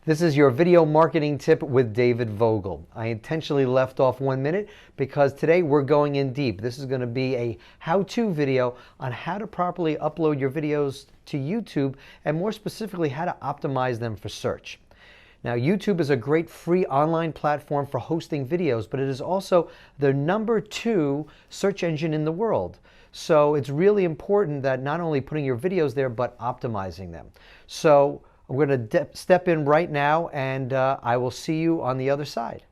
This is your video marketing tip with David Vogel. I intentionally left off 1 minute because today we're going in deep. This is going to be a how-to video on how to properly upload your videos to YouTube, and more specifically, how to optimize them for search. Now, YouTube is a great free online platform for hosting videos, but it is also the #2 search engine in the world. So it's really important that not only putting your videos there, but optimizing them. So we're going to step in right now, and I will see you on the other side.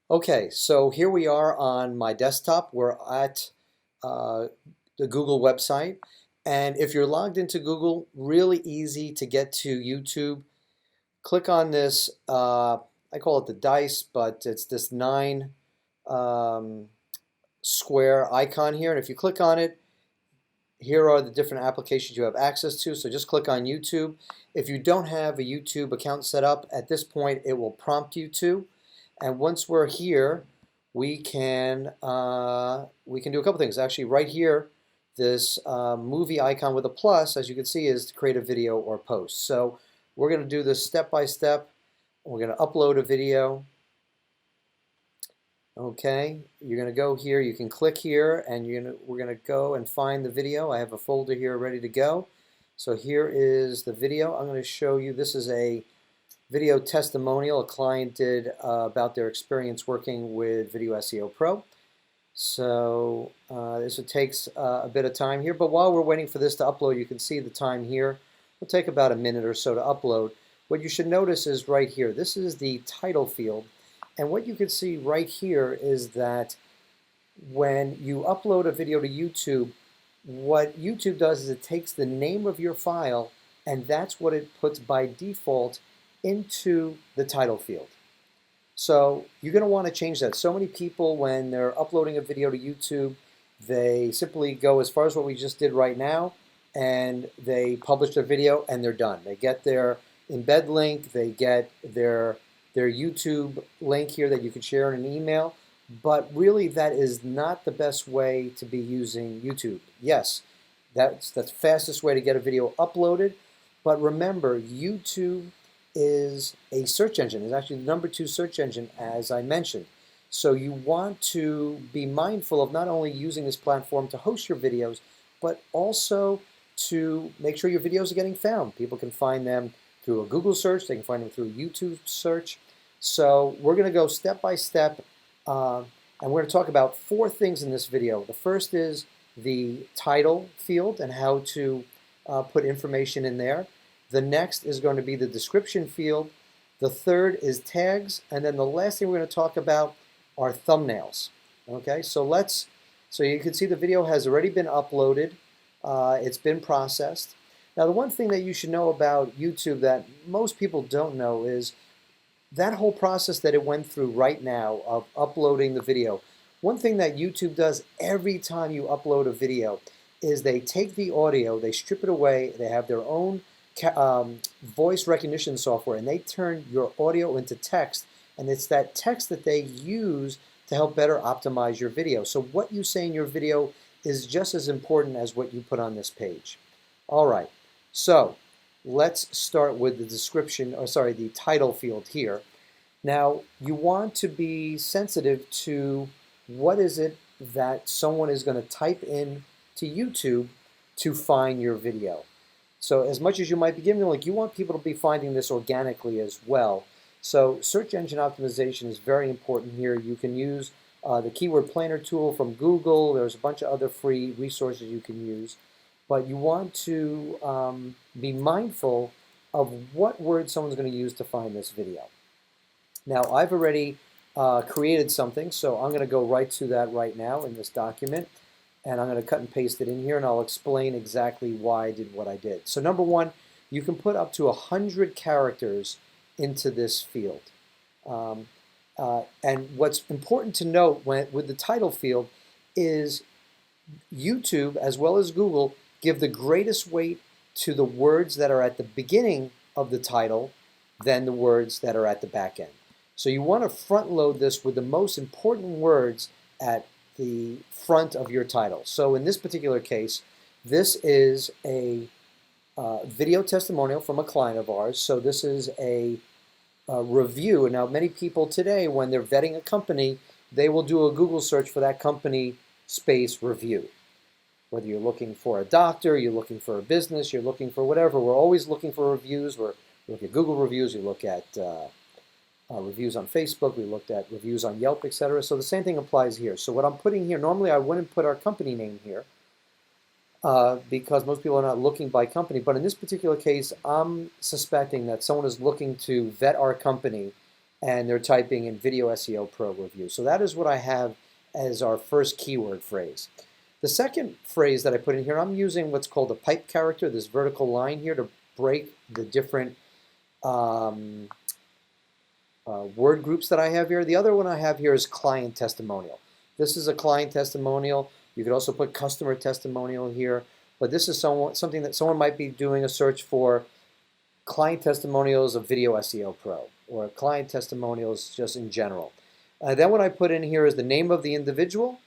Okay, so here we are on my desktop. We're at the Google website. And if you're logged into Google, really easy to get to YouTube. Click on this, I call it the dice, but it's this 9 square icon here. And if you click on it, here are the different applications you have access to. So just click on YouTube. If you don't have a YouTube account set up, at this point it will prompt you to. And once we're here, we can do a couple things. Actually, right here, this movie icon with a plus, as you can see, is to create a video or post. So we're going to do this step by step. We're going to upload a video. Okay, you're going to go here, you can click here, and we're going to go and find the video. I have a folder here ready to go. So here is the video. I'm going to show you, this is a video testimonial a client did about their experience working with Video SEO Pro. So this takes a bit of time here, but while we're waiting for this to upload, you can see the time here. It'll take about a minute or so to upload. What you should notice is right here, this is the title field. And what you can see right here is that when you upload a video to YouTube, what YouTube does is it takes the name of your file, and that's what it puts by default into the title field. So you're going to want to change that. So many people, when they're uploading a video to YouTube, they simply go as far as what we just did right now, and they publish their video and they're done. They get their embed link, they get their YouTube link here that you can share in an email, but really that is not the best way to be using YouTube. Yes, that's the fastest way to get a video uploaded, but remember, YouTube is a search engine. It's actually the #2 search engine, as I mentioned. So you want to be mindful of not only using this platform to host your videos, but also to make sure your videos are getting found. People can find them through a Google search, they can find them through a YouTube search. So we're going to go step by step, and we're going to talk about 4 things in this video. The first is the title field and how to put information in there. The next is going to be the description field. The third is tags, and then the last thing we're going to talk about are thumbnails. Okay, so you can see the video has already been uploaded. It's been processed. Now, the one thing that you should know about YouTube that most people don't know is that whole process that it went through right now of uploading the video. One thing that YouTube does every time you upload a video is they take the audio, they strip it away, they have their own voice recognition software, and they turn your audio into text, and it's that text that they use to help better optimize your video. So what you say in your video is just as important as what you put on this page. All right. So let's start with the description, or sorry, the title field here. Now, you want to be sensitive to what is it that someone is going to type in to YouTube to find your video. So as much as you might be giving them, like, you want people to be finding this organically as well. So search engine optimization is very important here. You can use the keyword planner tool from Google. There's a bunch of other free resources you can use. But you want to be mindful of what words someone's going to use to find this video. Now, I've already created something, so I'm going to go right to that right now in this document, and I'm going to cut and paste it in here, and I'll explain exactly why I did what I did. So #1, you can put up to 100 characters into this field. And what's important to note with the title field is YouTube, as well as Google, give the greatest weight to the words that are at the beginning of the title than the words that are at the back end. So you want to front load this with the most important words at the front of your title. So in this particular case, this is a video testimonial from a client of ours. So this is a review. Now, many people today, when they're vetting a company, they will do a Google search for that company space review. Whether you're looking for a doctor, you're looking for a business, you're looking for whatever, we're always looking for reviews. We look at Google reviews, we look at reviews on Facebook, we looked at reviews on Yelp, etc. So the same thing applies here. So what I'm putting here, normally I wouldn't put our company name here because most people are not looking by company. But in this particular case, I'm suspecting that someone is looking to vet our company and they're typing in Video SEO Pro Review. So that is what I have as our first keyword phrase. The second phrase that I put in here, I'm using what's called a pipe character, this vertical line here to break the different word groups that I have here. The other one I have here is client testimonial. This is a client testimonial. You could also put customer testimonial here, but this is something that someone might be doing a search for client testimonials of Video SEO Pro or client testimonials just in general. Then what I put in here is the name of the individual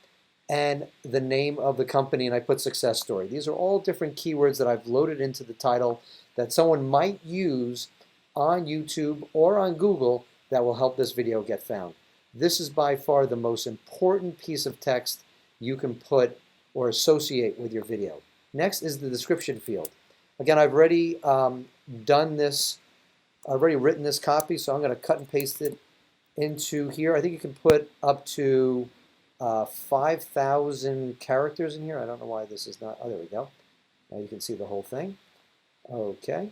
and the name of the company, and I put success story. These are all different keywords that I've loaded into the title that someone might use on YouTube or on Google that will help this video get found. This is by far the most important piece of text you can put or associate with your video. Next is the description field. Again, I've already done this, I've already written this copy, so I'm going to cut and paste it into here. I think you can put up to 5,000 characters in here. I don't know why this is not, oh, there we go. Now you can see the whole thing. Okay.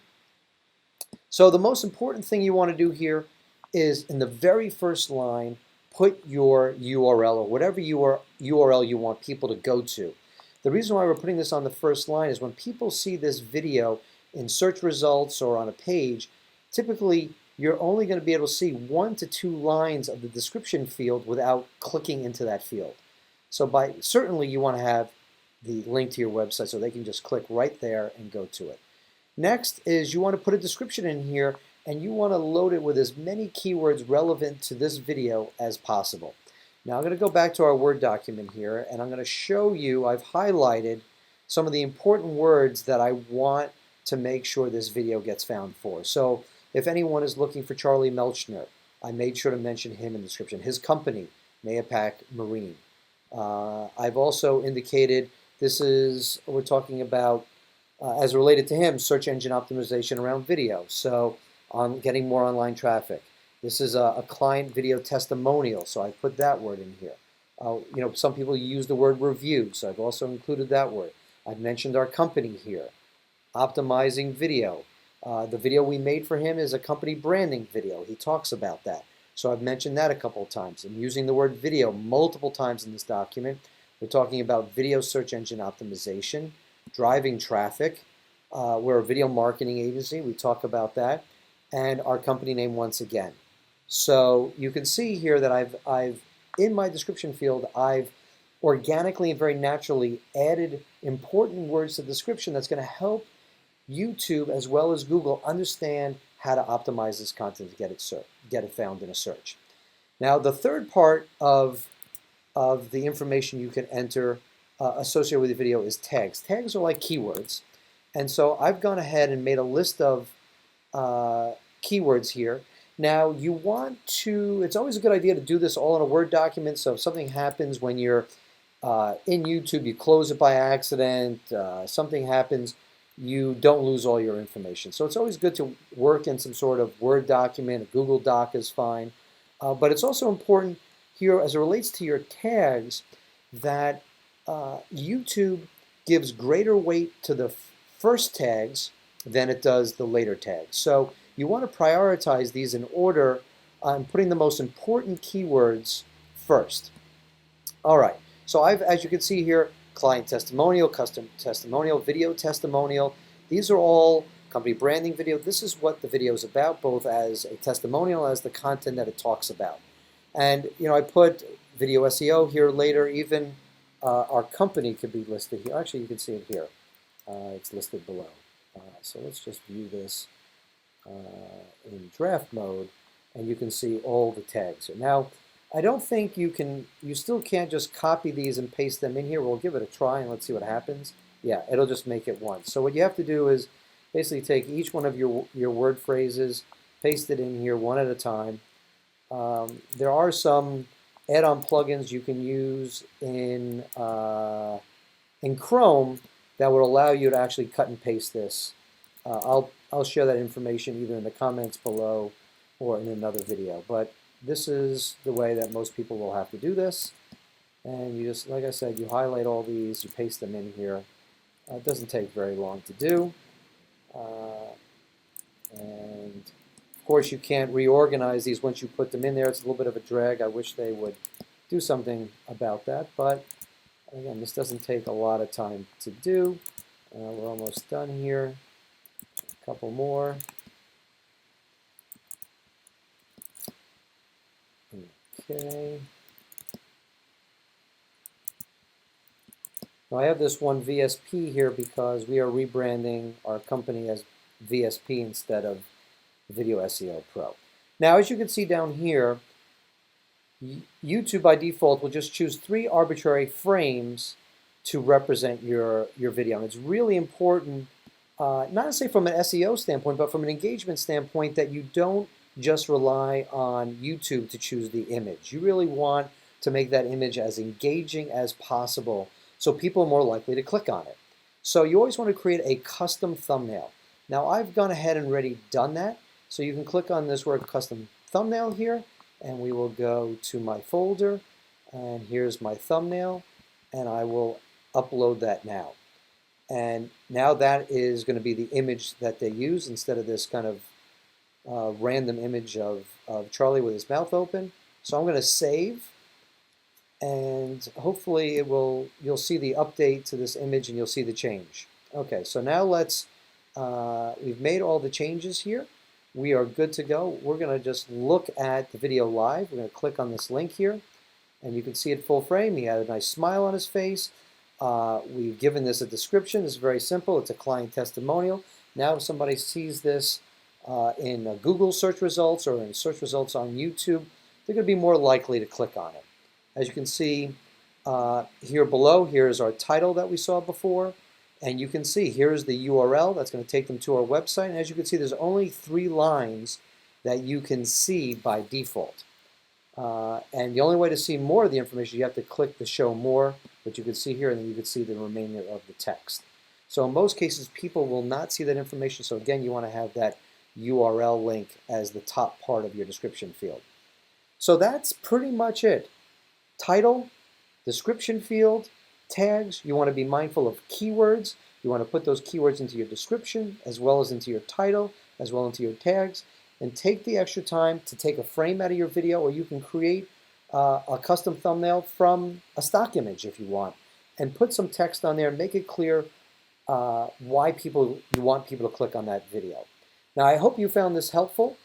So the most important thing you want to do here is in the very first line, put your URL or whatever URL you want people to go to. The reason why we're putting this on the first line is when people see this video in search results or on a page, typically you're only going to be able to see 1 to 2 lines of the description field without clicking into that field. So certainly you want to have the link to your website so they can just click right there and go to it. Next is you want to put a description in here and you want to load it with as many keywords relevant to this video as possible. Now I'm going to go back to our Word document here and I'm going to show you, I've highlighted some of the important words that I want to make sure this video gets found for. So if anyone is looking for Charlie Melchner, I made sure to mention him in the description. His company, Mayapack Marine. I've also indicated we're talking about, as related to him, search engine optimization around video. So on getting more online traffic. This is a client video testimonial, so I put that word in here. Some people use the word review, so I've also included that word. I've mentioned our company here. Optimizing video. The video we made for him is a company branding video. He talks about that. So I've mentioned that a couple of times. I'm using the word video multiple times in this document. We're talking about video search engine optimization, driving traffic. We're a video marketing agency. We talk about that. And our company name once again. So you can see here that I've in my description field, I've organically and very naturally added important words to the description that's going to help YouTube as well as Google understand how to optimize this content to get it found in a search. Now the third part of the information you can enter associated with the video is tags. Tags are like keywords, and so I've gone ahead and made a list of keywords here. Now you want to, it's always a good idea to do this all in a Word document, so if something happens when you're in YouTube, you close it by accident, something happens, you don't lose all your information. So it's always good to work in some sort of Word document. A Google Doc is fine. But it's also important here as it relates to your tags that YouTube gives greater weight to the first tags than it does the later tags. So you want to prioritize these in order on putting the most important keywords first. All right, so as you can see here, client testimonial, custom testimonial, video testimonial. These are all company branding video. This is what the video is about, both as a testimonial as the content that it talks about. And I put video SEO here later. Even our company could be listed here. Actually, you can see it here. It's listed below. So let's just view this in draft mode, and you can see all the tags. Now, I don't think you still can't just copy these and paste them in here. We'll give it a try and let's see what happens. Yeah, it'll just make it once. So what you have to do is basically take each one of your word phrases, paste it in here one at a time. There are some add-on plugins you can use in Chrome that would allow you to actually cut and paste this. I'll share that information either in the comments below or in another video. But this is the way that most people will have to do this. And you just, like I said, you highlight all these, you paste them in here. It doesn't take very long to do. And of course you can't reorganize these once you put them in there. It's a little bit of a drag. I wish they would do something about that. But again, this doesn't take a lot of time to do. We're almost done here. A couple more. Okay. Now I have this one VSP here because we are rebranding our company as VSP instead of Video SEO Pro. Now, as you can see down here, YouTube by default will just choose 3 arbitrary frames to represent your video. And it's really important, not to say from an SEO standpoint, but from an engagement standpoint, that you don't just rely on YouTube to choose the image. You really want to make that image as engaging as possible so people are more likely to click on it. So you always want to create a custom thumbnail. Now I've gone ahead and already done that. So you can click on this word custom thumbnail here, and we will go to my folder, and here's my thumbnail, and I will upload that now. And now that is going to be the image that they use instead of this kind of random image of Charlie with his mouth open. So I'm going to save, and hopefully you'll see the update to this image and you'll see the change. Okay, so now we've made all the changes here. We are good to go. We're going to just look at the video live. We're going to click on this link here, and you can see it full frame. He had a nice smile on his face. We've given this a description. It's very simple. It's a client testimonial. Now if somebody sees this in Google search results or in search results on YouTube, they're going to be more likely to click on it. As you can see here below, here's our title that we saw before. And you can see here's the URL that's going to take them to our website. And as you can see, there's only 3 lines that you can see by default. And the only way to see more of the information, you have to click the show more, which you can see here, and then you can see the remainder of the text. So in most cases, people will not see that information. So again, you want to have that URL link as the top part of your description field. So that's pretty much it. Title, description field, tags. You want to be mindful of keywords. You want to put those keywords into your description as well as into your title, as well into your tags. And take the extra time to take a frame out of your video, or you can create a custom thumbnail from a stock image if you want, and put some text on there and make it clear why you want people to click on that video. Now, I hope you found this helpful.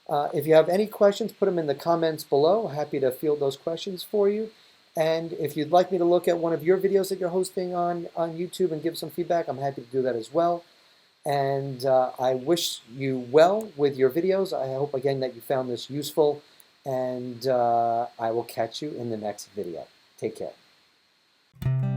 If you have any questions, put them in the comments below. Happy to field those questions for you. And if you'd like me to look at one of your videos that you're hosting on YouTube and give some feedback, I'm happy to do that as well. And I wish you well with your videos. I hope, again, that you found this useful. And I will catch you in the next video. Take care.